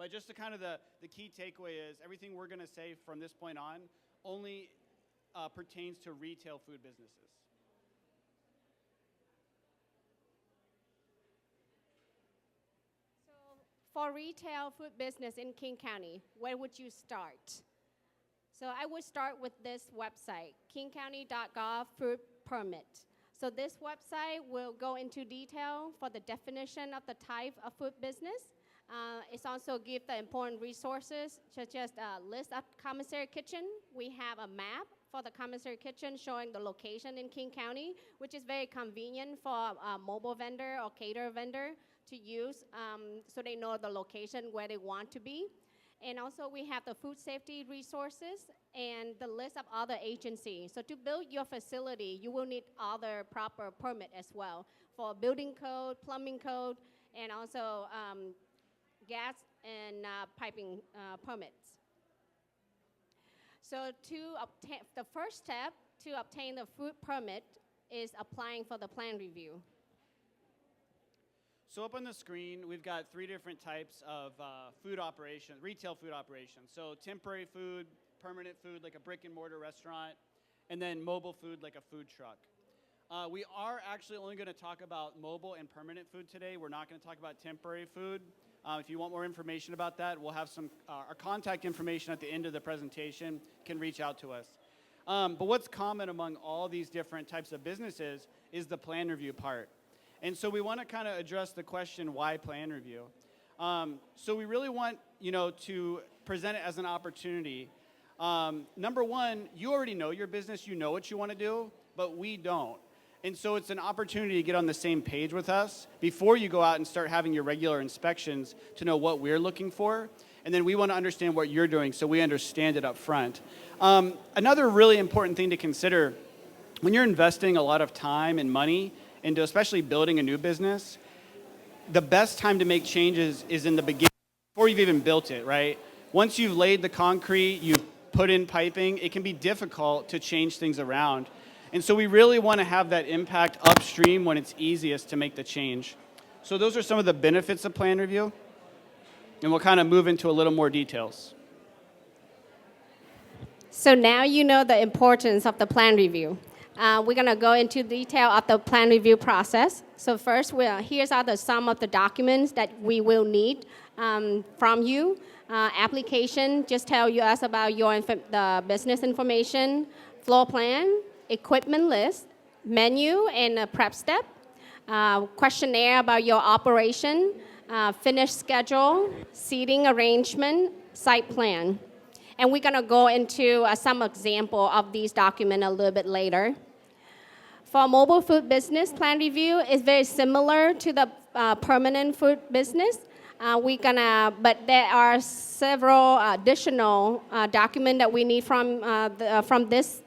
But just the kind of the key takeaway is everything we're going to say from this point on only pertains to retail food businesses. For retail food business in King County, where would you start? So I would start with this website, kingcounty.gov food permit. So this website will go into detail for the definition of the type of food business. It's also give the important resources, such as a list of commissary kitchen. We have a map for the commissary kitchen showing the location in King County, which is very convenient for a mobile vendor or cater vendor to use, so they know the location where they want to be. And also we have the food safety resources and the list of other agencies. So to build your facility, you will need other proper permit as well for building code, plumbing code, and also gas and piping permits. So to obtain, the first step to obtain the food permit is applying for the plan review. So up on the screen, we've got 3 different types of food operations, retail food operations. So temporary food, permanent food like a brick and mortar restaurant, and then mobile food like a food truck. We are actually only going to talk about mobile and permanent food today. We're not going to talk about temporary food. If you want more information about that, we'll have some our contact information at the end of the presentation. You can reach out to us. But what's common among all these different types of businesses is the plan review part. And so we want to kind of address the question, why plan review? So we really want, to present it as an opportunity. Number one, you already know your business, you know what you want to do, but we don't. And so it's an opportunity to get on the same page with us before you go out and start having your regular inspections to know what we're looking for. And then we want to understand what you're doing so we understand it up front. Another really important thing to consider, when you're investing a lot of time and money into especially building a new business, the best time to make changes is in the beginning, before you've even built it, right? Once you've laid the concrete, you've put in piping, it can be difficult to change things around. And so we really want to have that impact upstream when it's easiest to make the change. So those are some of the benefits of plan review. And we'll kind of move into a little more details. So now you know the importance of the plan review. We're going to go into detail of the plan review process. So first, here's some of the documents that we will need from you. Application, just tell us about the business information, floor plan, equipment list, menu and a prep step, questionnaire about your operation, finished schedule, seating arrangement, site plan. And we're going to go into some example of these documents a little bit later. For mobile food business, plan review is very similar to the permanent food business. But there are several additional documents that we need from this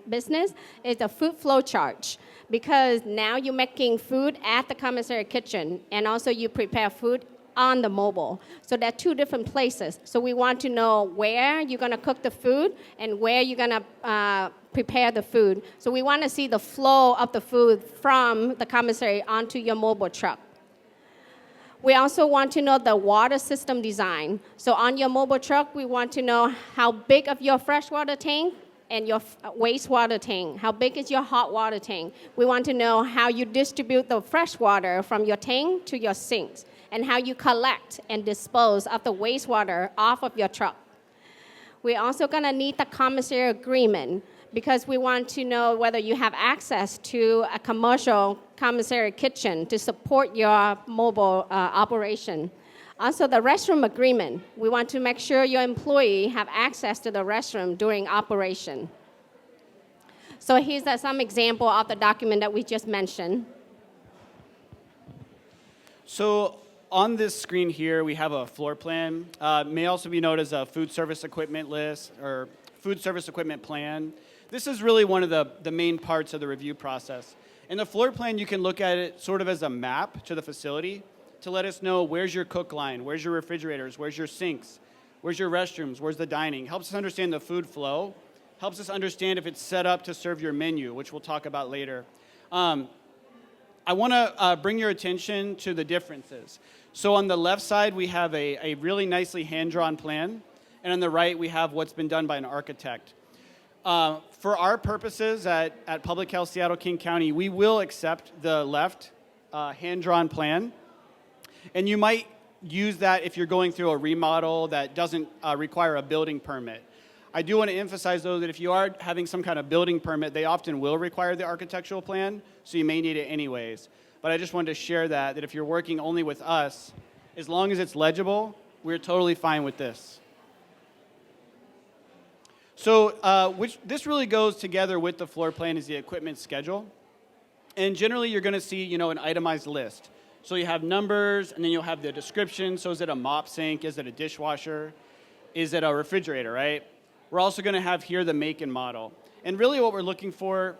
business. Is the food flow chart, because now you're making food at the commissary kitchen, and also you prepare food on the mobile. So there are 2 different places. So we want to know where you're going to cook the food and where you're going to prepare the food. So we want to see the flow of the food from the commissary onto your mobile truck. We also want to know the water system design. So on your mobile truck, we want to know how big of your freshwater tank and your wastewater tank. How big is your hot water tank? We want to know how you distribute the fresh water from your tank to your sinks, and how you collect and dispose of the wastewater off of your truck. We're also going to need the commissary agreement, because we want to know whether you have access to a commercial commissary kitchen to support your mobile operation. Also, the restroom agreement. We want to make sure your employee have access to the restroom during operation. So here's some example of the document that we just mentioned. So on this screen here, we have a floor plan. May also be known as a food service equipment list or food service equipment plan. This is really one of the main parts of the review process. In the floor plan, you can look at it sort of as a map to the facility to let us know where's your cook line, where's your refrigerators, where's your sinks, where's your restrooms, where's the dining. Helps us understand the food flow, helps us understand if it's set up to serve your menu, which we'll talk about later. I want to bring your attention to the differences. So on the left side, we have a really nicely hand-drawn plan, and on the right, we have what's been done by an architect. For our purposes at Public Health Seattle-King County, we will accept the left hand-drawn plan, and you might use that if you're going through a remodel that doesn't require a building permit. I do want to emphasize, though, that if you are having some kind of building permit, they often will require the architectural plan, so you may need it anyways. But I just wanted to share that if you're working only with us, as long as it's legible, we're totally fine with this. So this really goes together with the floor plan is the equipment schedule. And generally, you're going to see, an itemized list. So you have numbers, and then you'll have the description. So is it a mop sink? Is it a dishwasher? Is it a refrigerator, right? We're also going to have here the make and model. And really what we're looking for,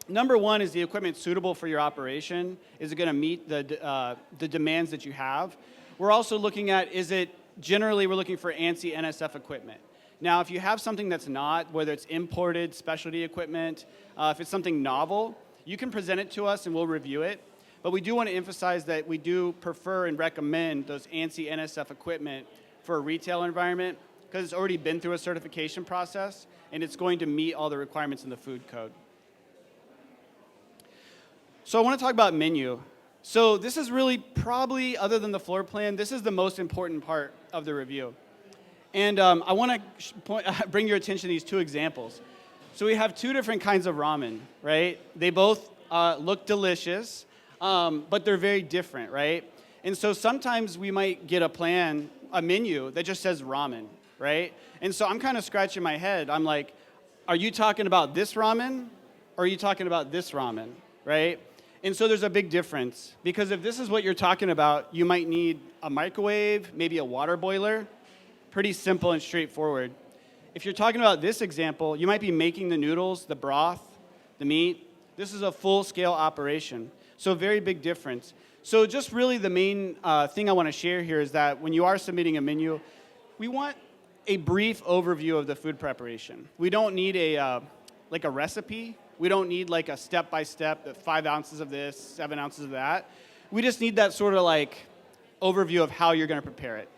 number one, is the equipment suitable for your operation? Is it going to meet the demands that you have? We're also looking at, we're looking for ANSI NSF equipment. Now, if you have something that's not, whether it's imported specialty equipment, if it's something novel, you can present it to us and we'll review it. But we do want to emphasize that we do prefer and recommend those ANSI NSF equipment for a retail environment because it's already been through a certification process and it's going to meet all the requirements in the food code. So I want to talk about menu. So this is really probably, other than the floor plan, this is the most important part of the review. And I want to bring your attention to these two examples. So we have two different kinds of ramen, right? They both look delicious, but they're very different, right? And so sometimes we might get a menu that just says ramen, right? And so I'm kind of scratching my head. I'm like, are you talking about this ramen or are you talking about this ramen, right? And so there's a big difference because if this is what you're talking about, you might need a microwave, maybe a water boiler. Pretty simple and straightforward. If you're talking about this example, you might be making the noodles, the broth, the meat. This is a full-scale operation. So a very big difference. So just really the main thing I want to share here is that when you are submitting a menu, we want a brief overview of the food preparation. We don't need a recipe. We don't need like a step-by-step, 5 ounces of this, 7 ounces of that. We just need that sort of like overview of how you're going to prepare it.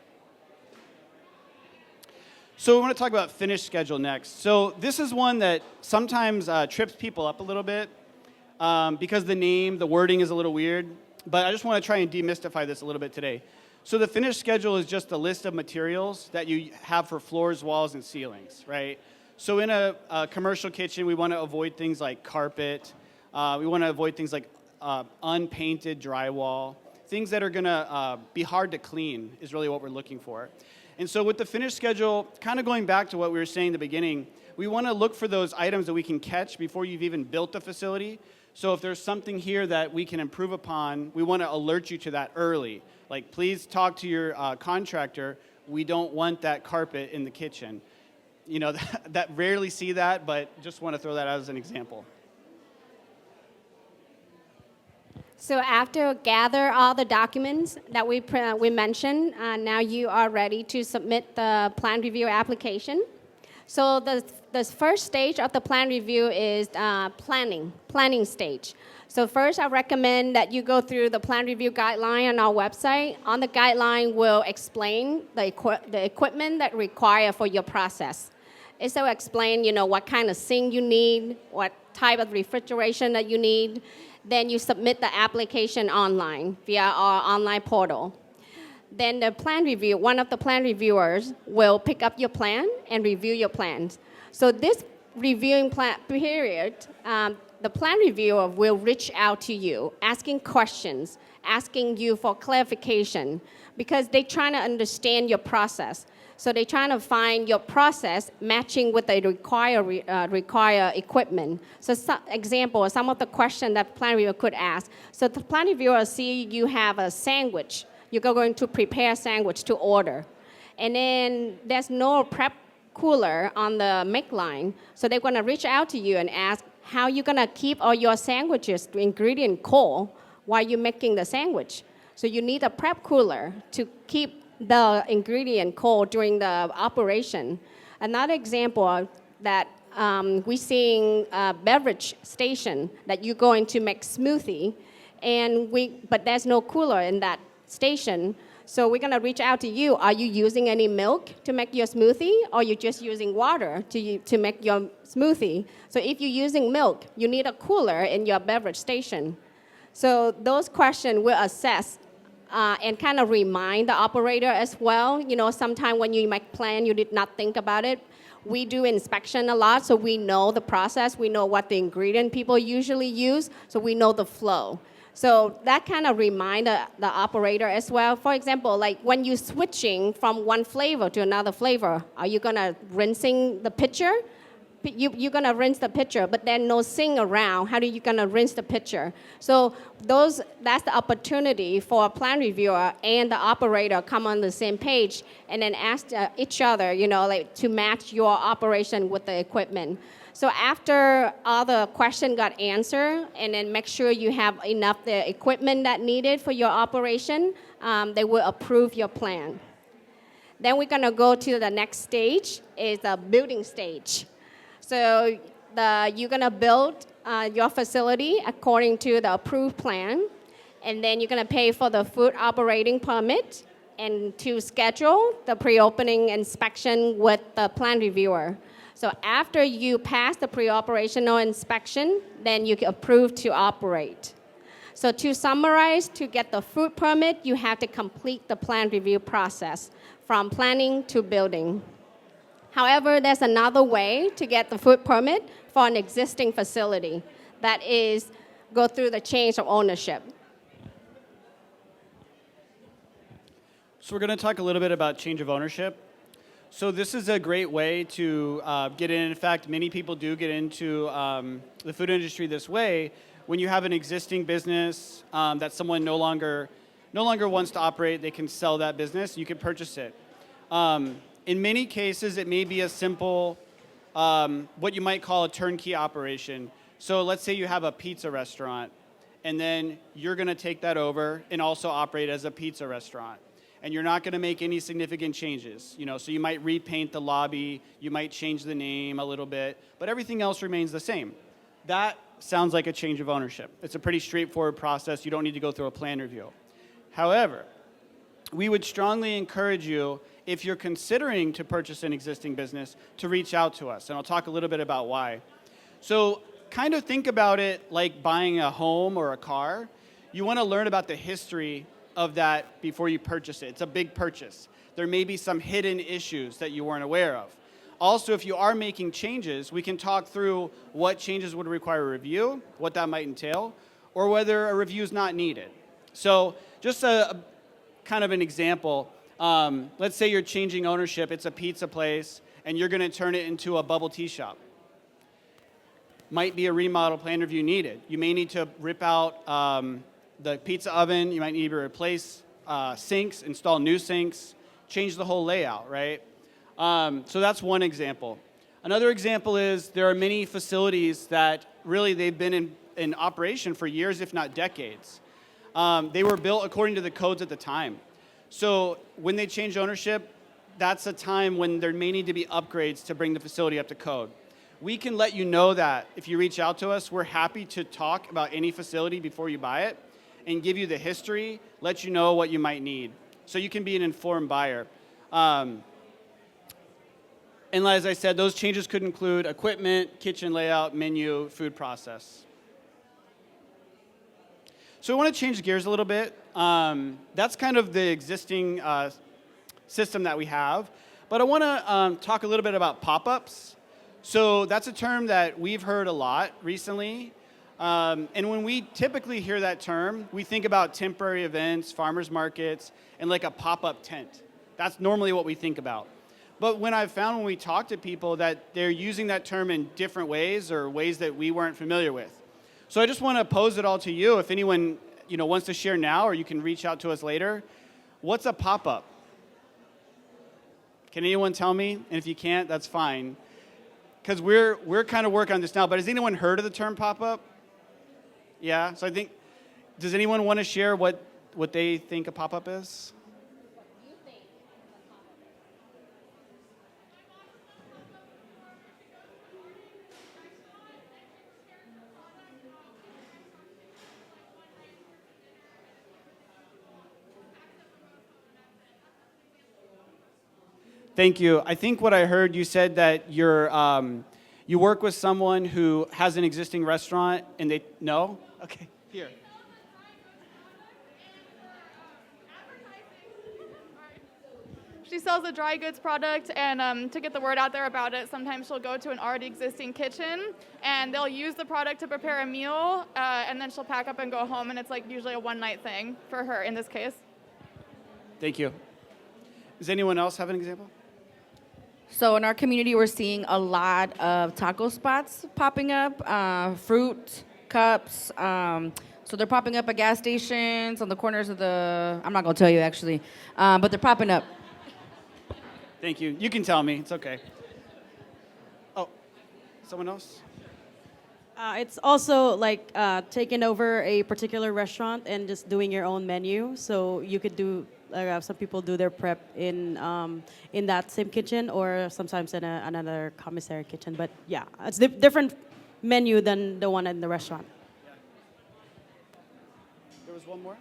So we want to talk about finish schedule next. So this is one that sometimes trips people up a little bit because the wording is a little weird. But I just want to try and demystify this a little bit today. So the finish schedule is just a list of materials that you have for floors, walls, and ceilings, right? So in a commercial kitchen, we want to avoid things like carpet. We want to avoid things like unpainted drywall. Things that are going to be hard to clean is really what we're looking for. And so with the finish schedule, kind of going back to what we were saying in the beginning, we want to look for those items that we can catch before you've even built the facility. So if there's something here that we can improve upon, we want to alert you to that early. Like, please talk to your contractor. We don't want that carpet in the kitchen. That rarely see that, but just want to throw that out as an example. So after gather all the documents that we mentioned, now you are ready to submit the plan review application. So the first stage of the plan review is planning stage. So first, I recommend that you go through the plan review guideline on our website. On the guideline, we'll explain the equipment that require for your process. It will explain, what kind of sink you need, what type of refrigeration that you need. Then you submit the application online via our online portal. Then the plan review, one of the plan reviewers will pick up your plan and review your plans. So this reviewing plan period, the plan reviewer will reach out to you, asking questions, asking you for clarification, because they're trying to understand your process. So they're trying to find your process matching with the require equipment. So example, some of the questions that plan reviewer could ask. So the plan reviewer see you have a sandwich. You're going to prepare a sandwich to order. And then there's no prep cooler on the make line. So they're going to reach out to you and ask how you're going to keep all your sandwiches, the ingredient cold while you're making the sandwich. So you need a prep cooler to keep the ingredient cold during the operation. Another example that we seeing a beverage station that you're going to make smoothie, but there's no cooler in that station. So we're gonna reach out to you. Are you using any milk to make your smoothie, or you just using water to make your smoothie? So if you're using milk, you need a cooler in your beverage station. So those questions will assess and kind of remind the operator as well. You know, sometimes when you make plan, you did not think about it. We do inspection a lot, so we know the process. We know what the ingredient people usually use, so we know the flow. So that kind of remind the operator as well. For example, like when you're switching from one flavor to another flavor, are you gonna rinsing the pitcher? You're gonna rinse the pitcher, but then no sink around. How are you gonna rinse the pitcher? So that's the opportunity for a plan reviewer and the operator come on the same page and then ask each other, you know, like to match your operation with the equipment. So after all the questions got answered, and then make sure you have enough the equipment that needed for your operation, they will approve your plan. Then we're gonna go to the next stage, is the building stage. So you're gonna build your facility according to the approved plan, and then you're gonna pay for the food operating permit and to schedule the pre-opening inspection with the plan reviewer. So after you pass the pre-operational inspection, then you get approved to operate. So to summarize, to get the food permit, you have to complete the plan review process from planning to building. However, there's another way to get the food permit for an existing facility. That is, go through the change of ownership. So we're going to talk a little bit about change of ownership. So this is a great way to get in. In fact, many people do get into the food industry this way. When you have an existing business that someone no longer wants to operate, they can sell that business. You can purchase it. In many cases, it may be a simple, what you might call a turnkey operation. So let's say you have a pizza restaurant, and then you're going to take that over and also operate as a pizza restaurant. And you're not going to make any significant changes. You know, so you might repaint the lobby, you might change the name a little bit, but everything else remains the same. That sounds like a change of ownership. It's a pretty straightforward process. You don't need to go through a plan review. However, we would strongly encourage you, if you're considering to purchase an existing business, to reach out to us. And I'll talk a little bit about why. So kind of think about it like buying a home or a car. You want to learn about the history of that before you purchase it. It's a big purchase. There may be some hidden issues that you weren't aware of. Also, if you are making changes, we can talk through what changes would require a review, what that might entail, or whether a review is not needed. So just a kind of an example. Let's say you're changing ownership. It's a pizza place, and you're going to turn it into a bubble tea shop. Might be a remodel plan review needed. You may need to rip out the pizza oven. You might need to replace sinks, install new sinks, change the whole layout, right? So that's one example. Another example is there are many facilities that really they've been in operation for years, if not decades. They were built according to the codes at the time. So when they change ownership, that's a time when there may need to be upgrades to bring the facility up to code. We can let you know that if you reach out to us. We're happy to talk about any facility before you buy it and give you the history, let you know what you might need, so you can be an informed buyer. And as I said, those changes could include equipment, kitchen layout, menu, food process. So I want to change gears a little bit. That's kind of the existing system that we have. But I want to talk a little bit about pop-ups. So that's a term that we've heard a lot recently. And when we typically hear that term, we think about temporary events, farmers markets, and like a pop-up tent. That's normally what we think about. But when I've found when we talk to people that they're using that term in different ways or ways that we weren't familiar with. So I just want to pose it all to you. If anyone wants to share now, or you can reach out to us later. What's a pop-up? Can anyone tell me? And if you can't, that's fine. Because we're kind of working on this now. But has anyone heard of the term pop-up? Yeah. So I think, does anyone want to share what they think a pop-up is? Thank you. I think what I heard, you said that you work with someone who has an existing restaurant and they, no? Okay, here. She sells a dry goods product, and to get the word out there about it, sometimes she'll go to an already existing kitchen, and they'll use the product to prepare a meal, and then she'll pack up and go home, and it's like usually a one-night thing for her in this case. Thank you. Does anyone else have an example? So in our community, we're seeing a lot of taco spots popping up, fruit cups. So they're popping up at gas stations on the corners of the, I'm not going to tell you actually, but they're popping up. Thank you. You can tell me. It's okay. Oh, someone else? It's also like taking over a particular restaurant and just doing your own menu. So you could do, some people do their prep in that same kitchen or sometimes in another commissary kitchen. But yeah, it's different menu than the one in the restaurant. Yeah. There was one more?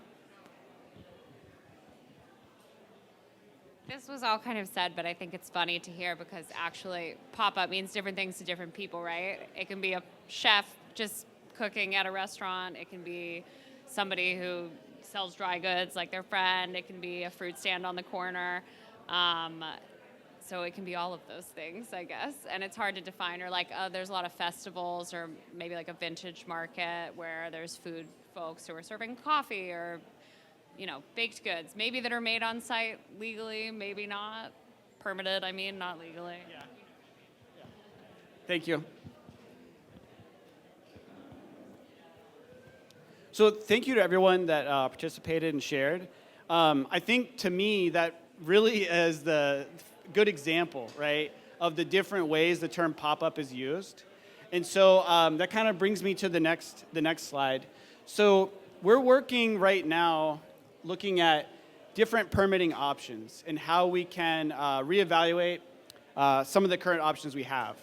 This was all kind of said, but I think it's funny to hear because actually pop-up means different things to different people, right? It can be a chef just cooking at a restaurant. It can be somebody who sells dry goods like their friend. It can be a fruit stand on the corner. So it can be all of those things, I guess. And it's hard to define, or like, there's a lot of festivals or maybe like a vintage market where there's food folks who are serving coffee or baked goods, maybe that are made on site legally, maybe not. Permitted, not legally. Yeah. Thank you. So thank you to everyone that participated and shared. I think to me that really is the good example, right, of the different ways the term pop-up is used. And so that kind of brings me to the next slide. So we're working right now looking at different permitting options and how we can reevaluate some of the current options we have.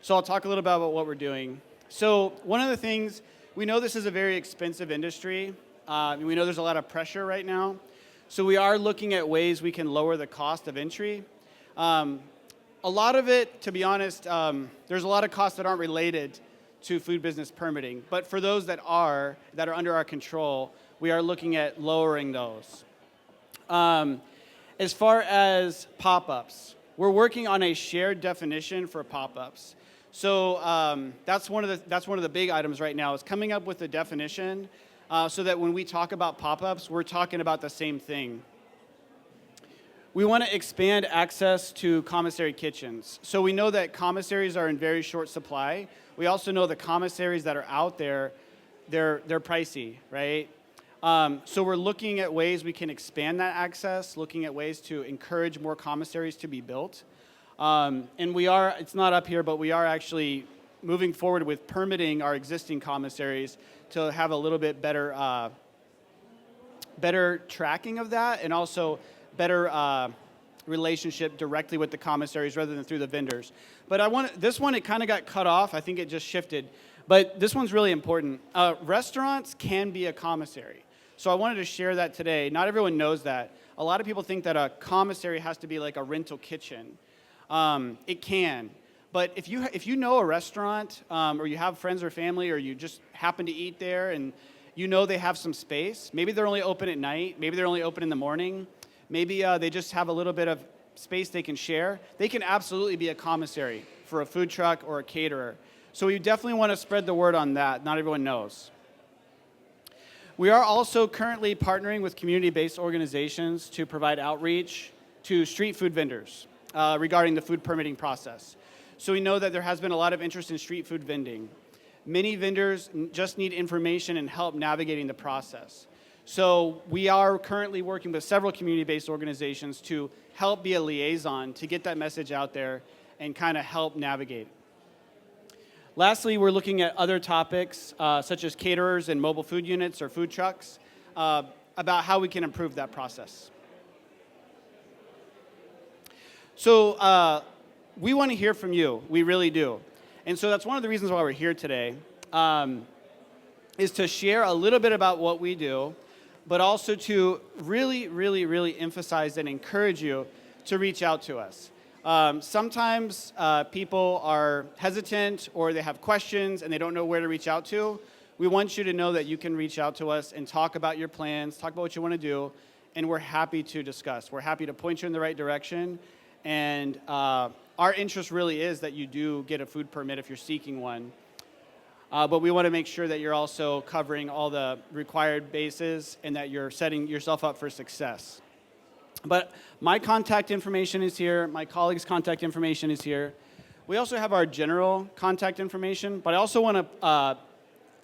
So I'll talk a little bit about what we're doing. So one of the things, we know this is a very expensive industry. And we know there's a lot of pressure right now. So we are looking at ways we can lower the cost of entry. A lot of it, to be honest, there's a lot of costs that aren't related to food business permitting. But for those that are under our control, we are looking at lowering those. As far as pop-ups, we're working on a shared definition for pop-ups. So that's one of the big items right now is coming up with a definition so that when we talk about pop-ups, we're talking about the same thing. We want to expand access to commissary kitchens. So we know that commissaries are in very short supply. We also know the commissaries that are out there, they're pricey, right? So we're looking at ways we can expand that access, looking at ways to encourage more commissaries to be built. And it's not up here, but we are actually moving forward with permitting our existing commissaries to have a little bit better tracking of that and also better relationship directly with the commissaries rather than through the vendors. But this one, it kind of got cut off. I think it just shifted. But this one's really important. Restaurants can be a commissary. So I wanted to share that today. Not everyone knows that. A lot of people think that a commissary has to be like a rental kitchen. It can. But if you know a restaurant or you have friends or family or you just happen to eat there and you know they have some space, maybe they're only open at night, maybe they're only open in the morning, maybe they just have a little bit of space they can share, they can absolutely be a commissary for a food truck or a caterer. So we definitely want to spread the word on that. Not everyone knows. We are also currently partnering with community-based organizations to provide outreach to street food vendors regarding the food permitting process. So we know that there has been a lot of interest in street food vending. Many vendors just need information and help navigating the process. So we are currently working with several community-based organizations to help be a liaison to get that message out there and kind of help navigate. Lastly, we're looking at other topics such as caterers and mobile food units or food trucks about how we can improve that process. So we want to hear from you. We really do. And so that's one of the reasons why we're here today is to share a little bit about what we do, but also to really, really, really emphasize and encourage you to reach out to us. Sometimes people are hesitant or they have questions and they don't know where to reach out to. We want you to know that you can reach out to us and talk about your plans, talk about what you want to do, and we're happy to discuss. We're happy to point you in the right direction. And our interest really is that you do get a food permit if you're seeking one. But we want to make sure that you're also covering all the required bases and that you're setting yourself up for success. But my contact information is here. My colleagues' contact information is here. We also have our general contact information, but I also want to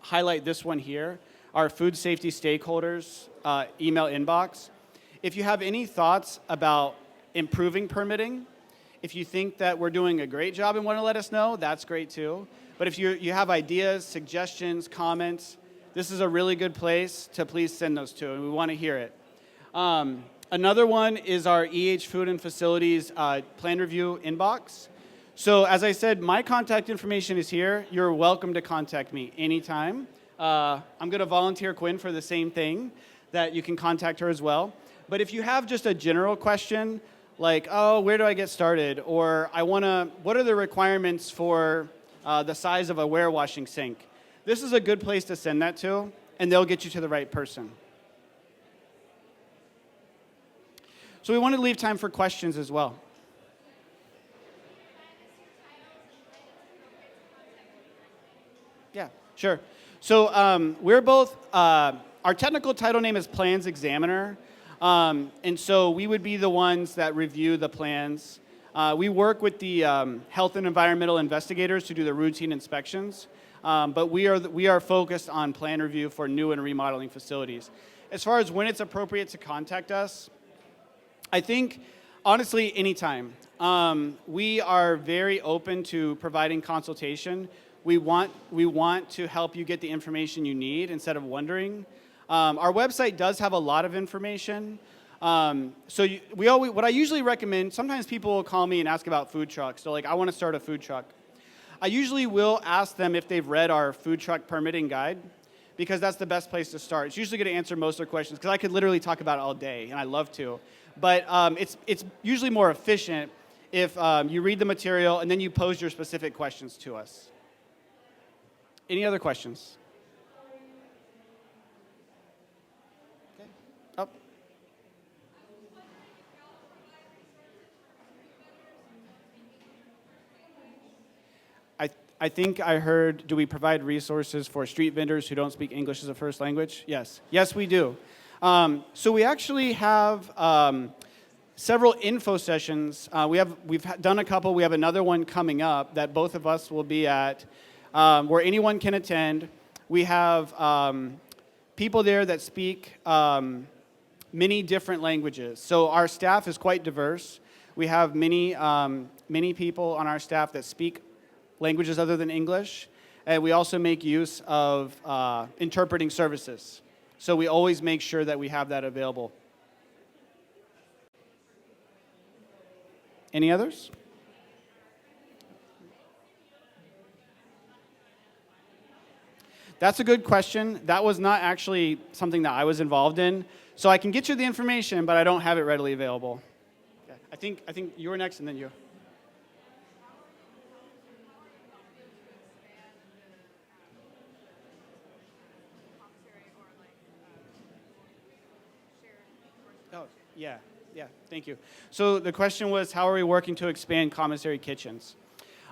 highlight this one here, our food safety stakeholders email inbox. If you have any thoughts about improving permitting, if you think that we're doing a great job and want to let us know, that's great too. But if you have ideas, suggestions, comments, this is a really good place to please send those to, and we want to hear it. Another one is our Food and Facilities plan review inbox. So as I said, my contact information is here. You're welcome to contact me anytime. I'm going to volunteer Quinn for the same thing, that you can contact her as well. But if you have just a general question, like, oh, where do I get started? Or what are the requirements for the size of a warewashing sink? This is a good place to send that to, and they'll get you to the right person. So we want to leave time for questions as well. Yeah, sure. So we're both, our technical title name is Plans Examiner. And so we would be the ones that review the plans. We work with the health and environmental investigators to do the routine inspections. But we are focused on plan review for new and remodeling facilities. As far as when it's appropriate to contact us, I think, honestly, anytime. We are very open to providing consultation. We want to help you get the information you need instead of wondering. Our website does have a lot of information. What I usually recommend, sometimes people will call me and ask about food trucks. They're like, I want to start a food truck. I usually will ask them if they've read our food truck permitting guide, because that's the best place to start. It's usually going to answer most of their questions, because I could literally talk about it all day, and I love to. But it's usually more efficient if you read the material and then you pose your specific questions to us. Any other questions? Okay. Oh. I think I heard, do we provide resources for street vendors who don't speak English as a first language? Yes. Yes, we do. So we actually have several info sessions. We've done a couple. We have another one coming up that both of us will be at, where anyone can attend. We have people there that speak many different languages. So our staff is quite diverse. We have many people on our staff that speak languages other than English, and we also make use of interpreting services. So we always make sure that we have that available. Any others? That's a good question. That was not actually something that I was involved in. So I can get you the information, but I don't have it readily available. Okay. I think you were next, and then you. Oh, yeah, thank you. So the question was, how are we working to expand commissary kitchens?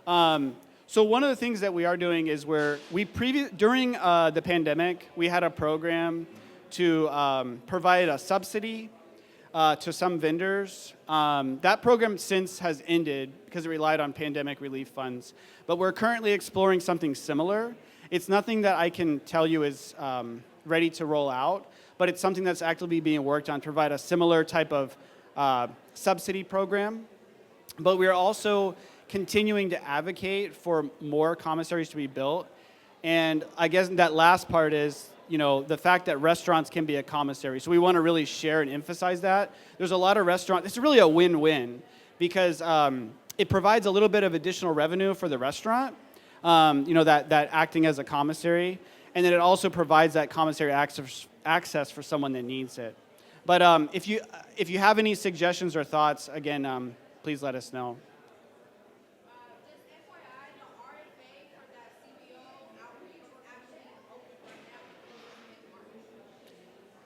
So one of the things that we are doing is during the pandemic, we had a program to provide a subsidy to some vendors. That program since has ended because it relied on pandemic relief funds. But we're currently exploring something similar. It's nothing that I can tell you is ready to roll out, but it's something that's actively being worked on to provide a similar type of subsidy program. But we're also continuing to advocate for more commissaries to be built. And I guess that last part is, the fact that restaurants can be a commissary. So we want to really share and emphasize that. There's a lot of restaurants. It's really a win-win because it provides a little bit of additional revenue for the restaurant, that acting as a commissary. And then it also provides that commissary access for someone that needs it. But if you have any suggestions or thoughts, again, please let us know.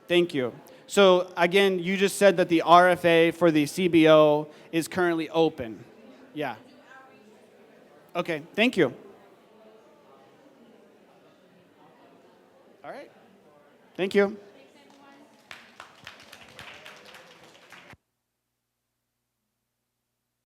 Thank you. So again, you just said that the RFA for the CBO is currently open. Yeah. Okay, thank you. All right. Thank you.